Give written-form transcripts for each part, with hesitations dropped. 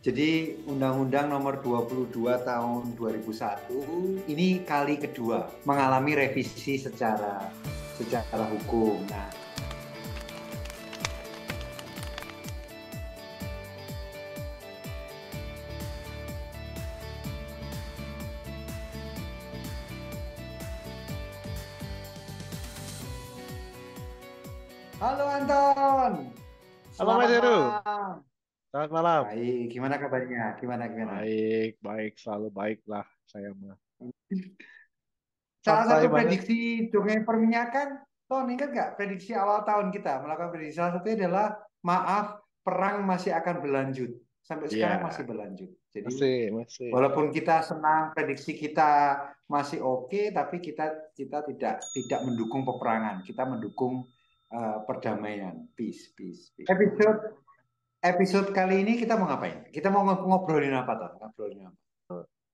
Jadi Undang-Undang Nomor 22 Tahun 2001 ini kali kedua mengalami revisi secara hukum. Nah, halo Anton, Halo Mas selamat Heru, malam. selamat malam. Baik, gimana kabarnya? Gimana? Baik, baik, selalu baik lah saya mah. Salah Santai satu banget. prediksi dongeng perminyakan, Ton, ingat nggak prediksi awal tahun kita melakukan prediksi salah satunya adalah maaf, perang masih akan berlanjut. Sampai sekarang Iya, masih berlanjut. Jadi masih. walaupun kita senang prediksi kita masih oke, tapi kita tidak mendukung peperangan, kita mendukung perdamaian, peace. Episode kali ini kita mau ngapain? Kita mau ngobrolin apa, Ton? Ngobrolin apa?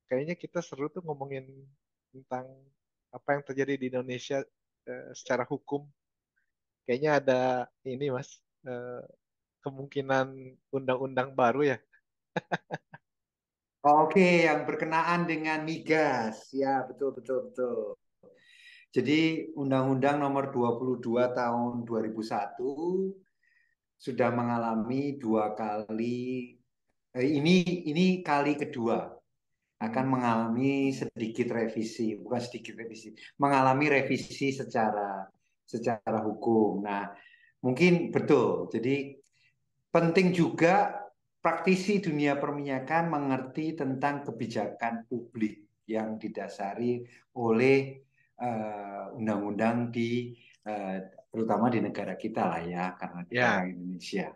Kayaknya kita seru tuh ngomongin tentang apa yang terjadi di Indonesia secara hukum. Kayaknya ada ini Mas, eh, kemungkinan undang-undang baru ya. Oke, yang berkenaan dengan migas. Ya, betul. Jadi Undang-Undang Nomor 22 Tahun 2001 sudah mengalami dua kali, ini kali kedua akan Hmm. mengalami sedikit revisi, bukan sedikit revisi, mengalami revisi secara hukum. Nah, mungkin betul. Jadi penting juga praktisi dunia perminyakan mengerti tentang kebijakan publik yang didasari oleh undang-undang eh, terutama di negara kita lah ya, karena kita Ya, orang Indonesia.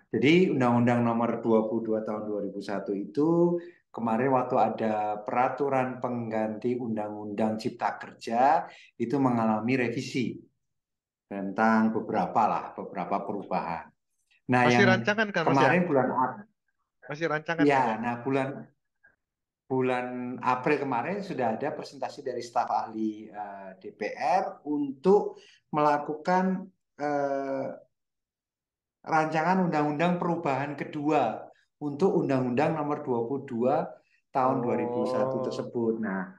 Jadi Undang-Undang Nomor 22 Tahun 2001 itu kemarin waktu ada peraturan pengganti Undang-Undang Cipta Kerja itu mengalami revisi tentang beberapa perubahan. Nah, masih yang rancangan kan Mas ya? kemarin bulan April, Masih rancangan kan ya? ya, nah bulan April kemarin sudah ada presentasi dari staf ahli DPR untuk melakukan eh, rancangan undang-undang perubahan kedua untuk Undang-Undang Nomor 22 Tahun 2001 Oh, tersebut. Nah,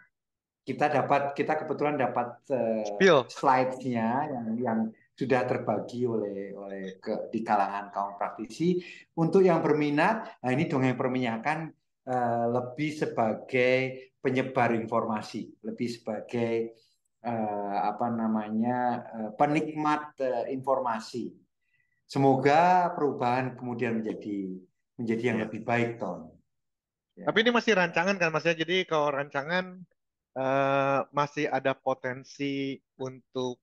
kita kebetulan dapat spill. slide-nya yang sudah terbagi di kalangan kaum praktisi. Untuk yang berminat, nah ini dongeng perminyakan lebih sebagai penyebar informasi, lebih sebagai apa namanya penikmat informasi. Semoga perubahan kemudian menjadi yang Ya. lebih baik, Ton. Tapi Ya. ini masih rancangan kan Mas ya? Jadi kalau rancangan masih ada potensi untuk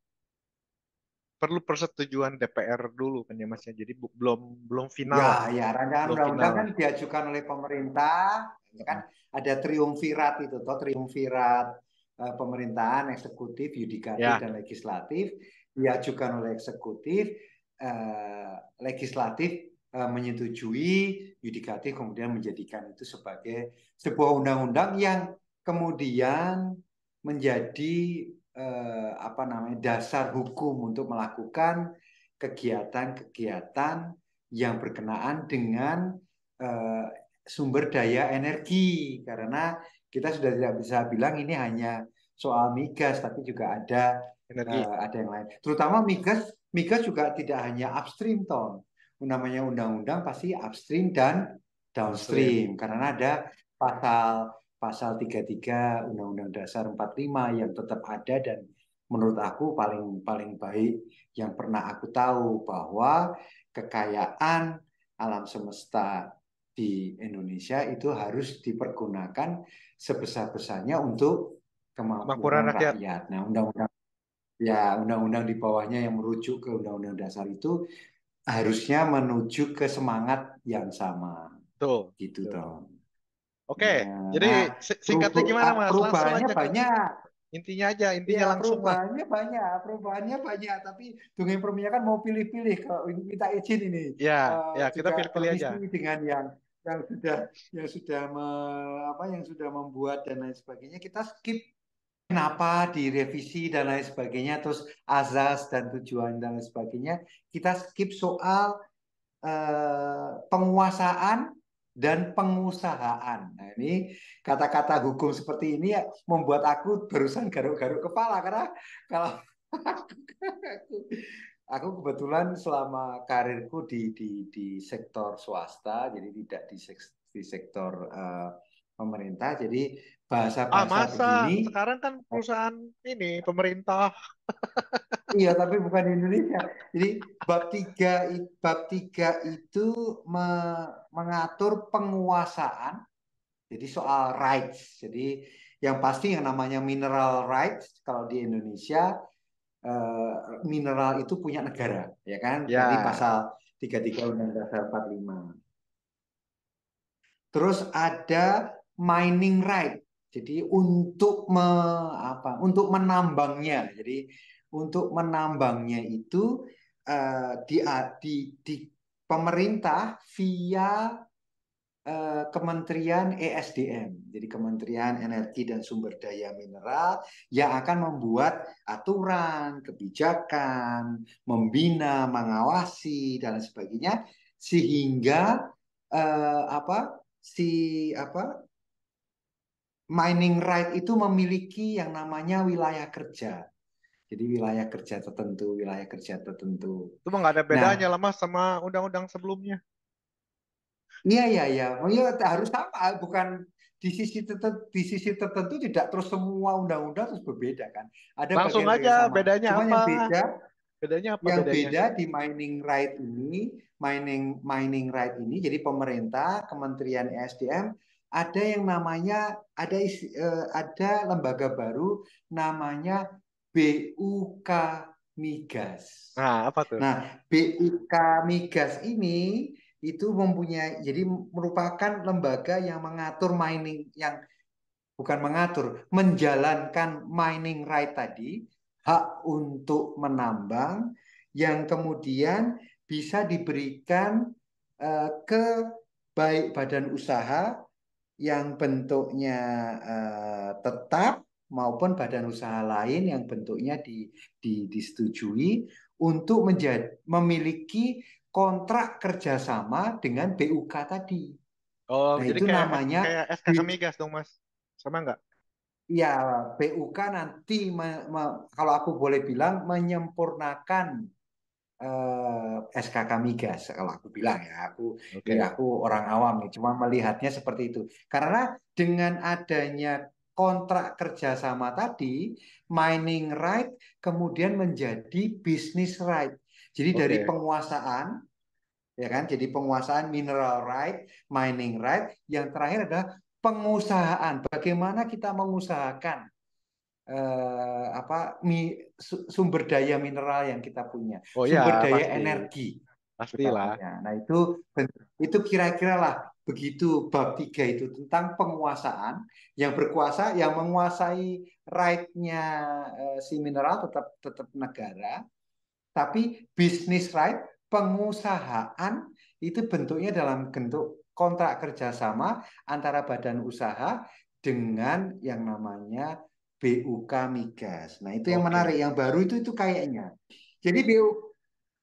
perlu persetujuan DPR dulu kan ya Mas ya. Jadi belum belum final lah, Ya, rancangan belum final undang-undang kan lah. diajukan oleh pemerintah, ya kan Heeh. ada triumvirat itu, toh triumvirat pemerintahan, eksekutif, yudikatif, Ya, dan legislatif diajukan oleh eksekutif, legislatif menyetujui, yudikatif kemudian menjadikan itu sebagai sebuah undang-undang yang kemudian menjadi apa namanya dasar hukum untuk melakukan kegiatan-kegiatan yang berkenaan dengan eh, sumber daya energi karena kita sudah tidak bisa bilang ini hanya soal migas tapi juga energi. ada yang lain. Terutama migas juga tidak hanya upstream ton. Namanya undang-undang pasti upstream dan Downstream. downstream karena ada pasal pasal 33 Undang-Undang Dasar 45 yang tetap ada dan menurut aku paling paling baik yang pernah aku tahu bahwa kekayaan alam semesta di Indonesia itu harus dipergunakan sebesar-besarnya untuk Kemakmuran kemakmuran rakyat. rakyat. Nah, undang-undang di bawahnya yang merujuk ke undang-undang dasar itu harusnya menuju ke semangat yang sama, Tuh. gitu Tuh. toh. Oke, jadi Nah, singkatnya gimana Mas? Langsung perubahannya aja ke banyak. intinya aja, intinya Ya, langsung lah. perubahannya banyak, tapi Dongeng Perminyakan mau pilih-pilih kalau minta izin ini Ya, kita juga pilih-pilih aja. permisi dengan yang sudah membuat dan lain sebagainya. Kita skip kenapa direvisi dan lain sebagainya, terus azas dan tujuan dan lain sebagainya. Kita skip soal penguasaan dan pengusahaan. Nah, ini kata-kata hukum seperti ini ya membuat aku barusan garuk-garuk kepala karena kalau aku kebetulan selama karirku di sektor swasta, jadi tidak di sektor pemerintah. Jadi Ah, bahasa-bahasa masa begini, sekarang kan perusahaan ini pemerintah. iya, tapi bukan di Indonesia. Jadi bab tiga itu mengatur penguasaan. Jadi soal rights. Jadi yang pasti yang namanya mineral rights kalau di Indonesia eh, mineral itu punya negara, ya kan? Dari Ya, pasal 33 Undang-Undang Dasar 45. Terus ada mining right. Jadi untuk menambangnya. Jadi untuk menambangnya itu di pemerintah via Kementerian ESDM, jadi Kementerian Energi dan Sumber Daya Mineral yang akan membuat aturan, kebijakan, membina, mengawasi dan sebagainya sehingga si mining right itu memiliki yang namanya wilayah kerja. Jadi wilayah kerja tertentu, wilayah kerja tertentu. itu mah nggak ada Nah, bedanya lah mas sama undang-undang sebelumnya. iya, iya, iya. Oh, iya, harus sama. Bukan di sisi tertentu tidak terus semua undang-undang terus berbeda kan. Ada Langsung aja, bagian-bagian sama. bedanya Cuma apa? Bedanya apa yang bedanya? beda di mining right ini, jadi pemerintah, Kementerian ESDM, ada yang namanya ada lembaga baru namanya BUK Migas. Nah, apa tuh? Nah, BUK Migas ini itu mempunyai, jadi merupakan lembaga yang mengatur mining, yang bukan mengatur, menjalankan mining right tadi, hak untuk menambang, yang kemudian bisa diberikan ke baik badan usaha yang bentuknya tetap maupun badan usaha lain yang bentuknya disetujui untuk memiliki kontrak kerjasama dengan BUK tadi. Oh, Nah, jadi itu kayak namanya kayak SKK migas dong mas, sama nggak? ya BUK nanti kalau aku boleh bilang menyempurnakan SKK Migas kalau aku bilang ya Oke. aku orang awam nih cuma melihatnya seperti itu karena dengan adanya kontrak kerjasama tadi mining right kemudian menjadi business right jadi dari Oke. penguasaan ya kan jadi penguasaan mineral right mining right yang terakhir adalah pengusahaan bagaimana kita mengusahakan sumber daya mineral yang kita punya, Oh ya, sumber daya pasti. energi kita Pastilah. punya. Nah itu kira-kira lah begitu bab tiga itu tentang penguasaan yang berkuasa, yang menguasai right-nya si mineral tetap tetap negara, tapi bisnis right pengusahaan itu bentuknya dalam bentuk kontrak kerjasama antara badan usaha dengan yang namanya BUK Migas. Nah itu yang menarik, Oke. yang baru itu kayaknya. Jadi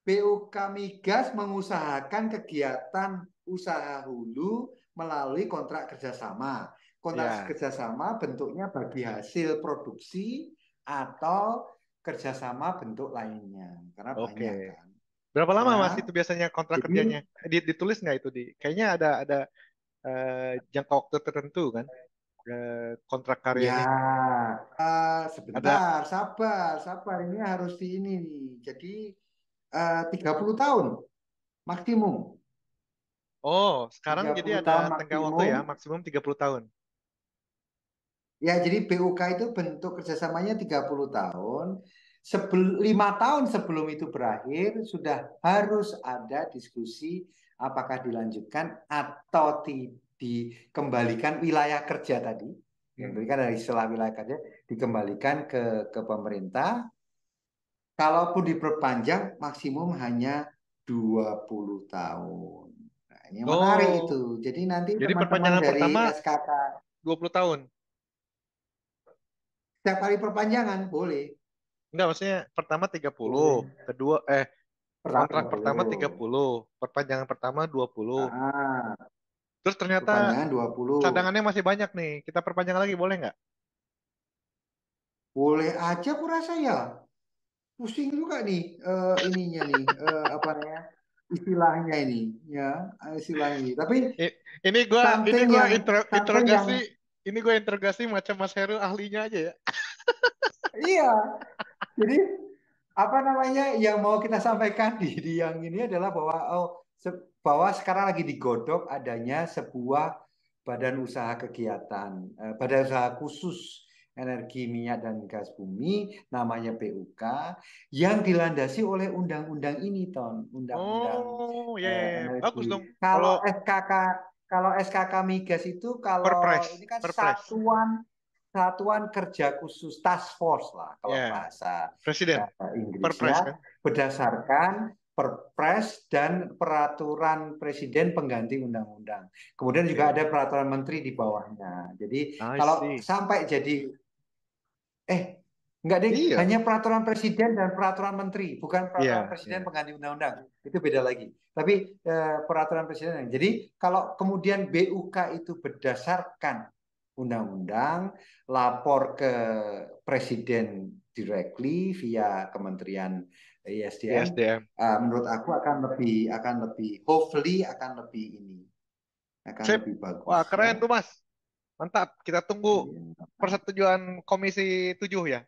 BUK Migas mengusahakan kegiatan usaha hulu melalui kontrak kerjasama. Kontrak Ya. kerjasama bentuknya bagi hasil produksi atau kerjasama bentuk lainnya, karena Oke. banyak kan. Berapa lama mas Ya, itu biasanya kontrak jadi kerjanya? Ditulis nggak itu di? Kayaknya ada jangka waktu tertentu kan? Kontrak ya karyanya. Ada. sebentar, sabar, sabar. Ini harus di ini nih. Jadi 30 tahun maksimum. Oh, sekarang tiga jadi puluh ada tahun tenggang waktu maksimum. ya, maksimum 30 tahun. Ya, jadi BUK itu bentuk kerjasamanya 30 tahun. 5 tahun sebelum itu berakhir, sudah harus ada diskusi apakah dilanjutkan atau dikembalikan wilayah kerja tadi. Hmm. Dikembalikan dari istilah wilayah kerja, dikembalikan ke pemerintah. Kalaupun diperpanjang, maksimum hanya 20 tahun. Nah, ini yang menarik itu. Oh, Jadi nanti jadi teman-teman perpanjangan dari pertama SKK, 20 tahun. setiap kali perpanjangan boleh. Enggak, maksudnya pertama 30, Boleh. kedua Pertama kontrak pertama 30. 30, perpanjangan pertama 20. Ah, Terus ternyata Perpanjangan 20. cadangannya masih banyak nih. Kita perpanjang lagi boleh nggak? Boleh aja aku rasa ya. Pusing juga nih ininya nih apa namanya istilahnya ini ya istilahnya ini. Tapi I- Ini gua something yang something yang interogasi, ini gua interogasi macam Mas Heru ahlinya aja ya. iya. Jadi apa namanya yang mau kita sampaikan di yang ini adalah bahwa bahwa sekarang lagi digodok adanya sebuah badan usaha kegiatan, badan usaha khusus energi minyak dan gas bumi, namanya BUK, yang dilandasi oleh undang-undang ini, Ton, undang-undang Oh, ya, ya, ya. energi. Bagus dong. Kalau Kalau SKK migas itu kalau perpres, ini kan perpres. satuan kerja khusus task force lah kalau Ya, bahasa presiden, Inggrisnya perpres kan? berdasarkan perpres dan peraturan presiden pengganti undang-undang. Kemudian juga ada Oke. peraturan menteri di bawahnya. Jadi I kalau see. sampai jadi eh enggak deh, Iya, hanya peraturan presiden dan peraturan menteri, bukan peraturan iya, presiden iya. pengganti undang-undang. Itu beda lagi. Tapi peraturan presiden. Jadi kalau kemudian BUK itu berdasarkan undang-undang, lapor ke presiden directly via Kementerian ISDM, ISDM. menurut aku akan lebih hopefully akan Sip. lebih bagus Wah, ya. keren tuh, Mas. Mantap. Kita tunggu persetujuan Komisi 7 ya.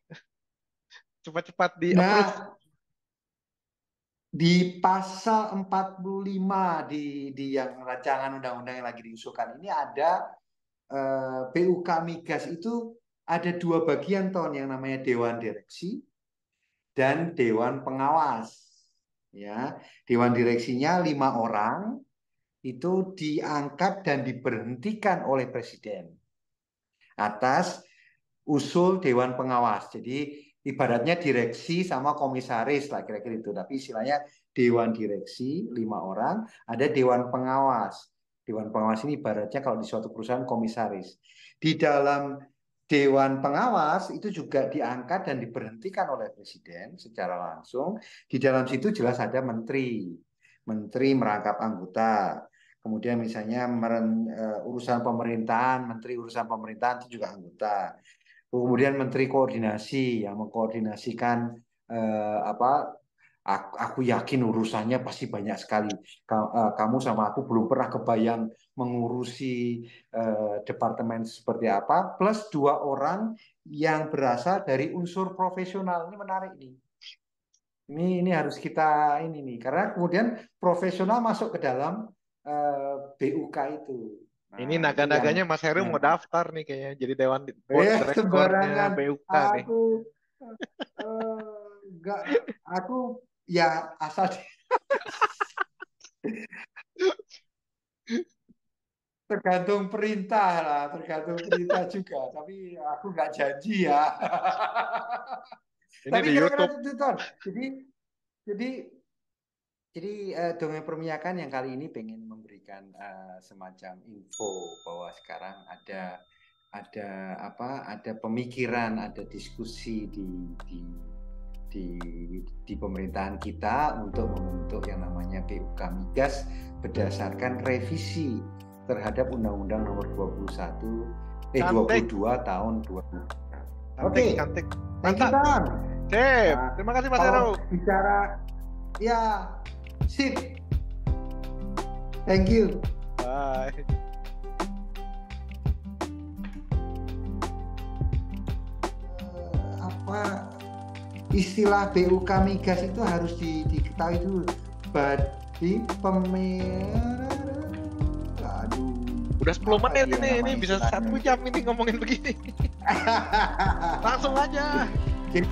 Cepat-cepat di-approve. Nah, di pasal 45 di yang rancangan undang-undang yang lagi diusulkan ini ada BUK Migas itu ada dua bagian ton yang namanya Dewan Direksi dan Dewan Pengawas. Ya, Dewan Direksinya 5 orang itu diangkat dan diberhentikan oleh Presiden atas usul Dewan Pengawas. Jadi ibaratnya direksi sama komisaris lah kira-kira itu. Tapi istilahnya Dewan Direksi 5 orang, ada Dewan Pengawas. Dewan Pengawas ini ibaratnya kalau di suatu perusahaan komisaris. Di dalam Dewan Pengawas itu juga diangkat dan diberhentikan oleh Presiden secara langsung. Di dalam situ jelas ada menteri. Menteri merangkap anggota. Kemudian misalnya urusan pemerintahan, menteri urusan pemerintahan itu juga anggota. Kemudian menteri koordinasi yang mengkoordinasikan apa aku yakin urusannya pasti banyak sekali. Kamu sama aku belum pernah kebayang mengurusi departemen seperti apa. Plus 2 orang yang berasal dari unsur profesional. Ini menarik nih. Ini harus kita ini nih karena kemudian profesional masuk ke dalam BUK itu. Ini Nah, itu yang naga-naganya Mas Heru yang mau daftar nih kayaknya. Jadi Dewan Board Direkturnya sembarangan. BUK nih. Aku enggak aku ya asal tergantung perintah lah, tergantung perintah juga. Tapi aku nggak janji ya. Ini Tapi di kira-kira YouTube. itu Ton. Jadi Jadi Dongeng Permiyakan yang kali ini pengen memberikan semacam info bahwa sekarang ada apa? Ada pemikiran, ada diskusi di di pemerintahan kita untuk membentuk yang namanya BUK Migas berdasarkan revisi terhadap Undang-Undang Nomor Cantik, 22 tahun 2000. cantik, Oke, cantik. thank you Mantap. Bang. Sip. Nah, Terima kasih Mas Heru. kalau bicara ya sip. Thank you. Bye. Apa istilah BUK Migas itu harus diketahui dulu. Badi aduh, Udah 10 apa menit dia ini nama bisa 1 istilahnya? jam ini ngomongin begini. Langsung aja. Jadi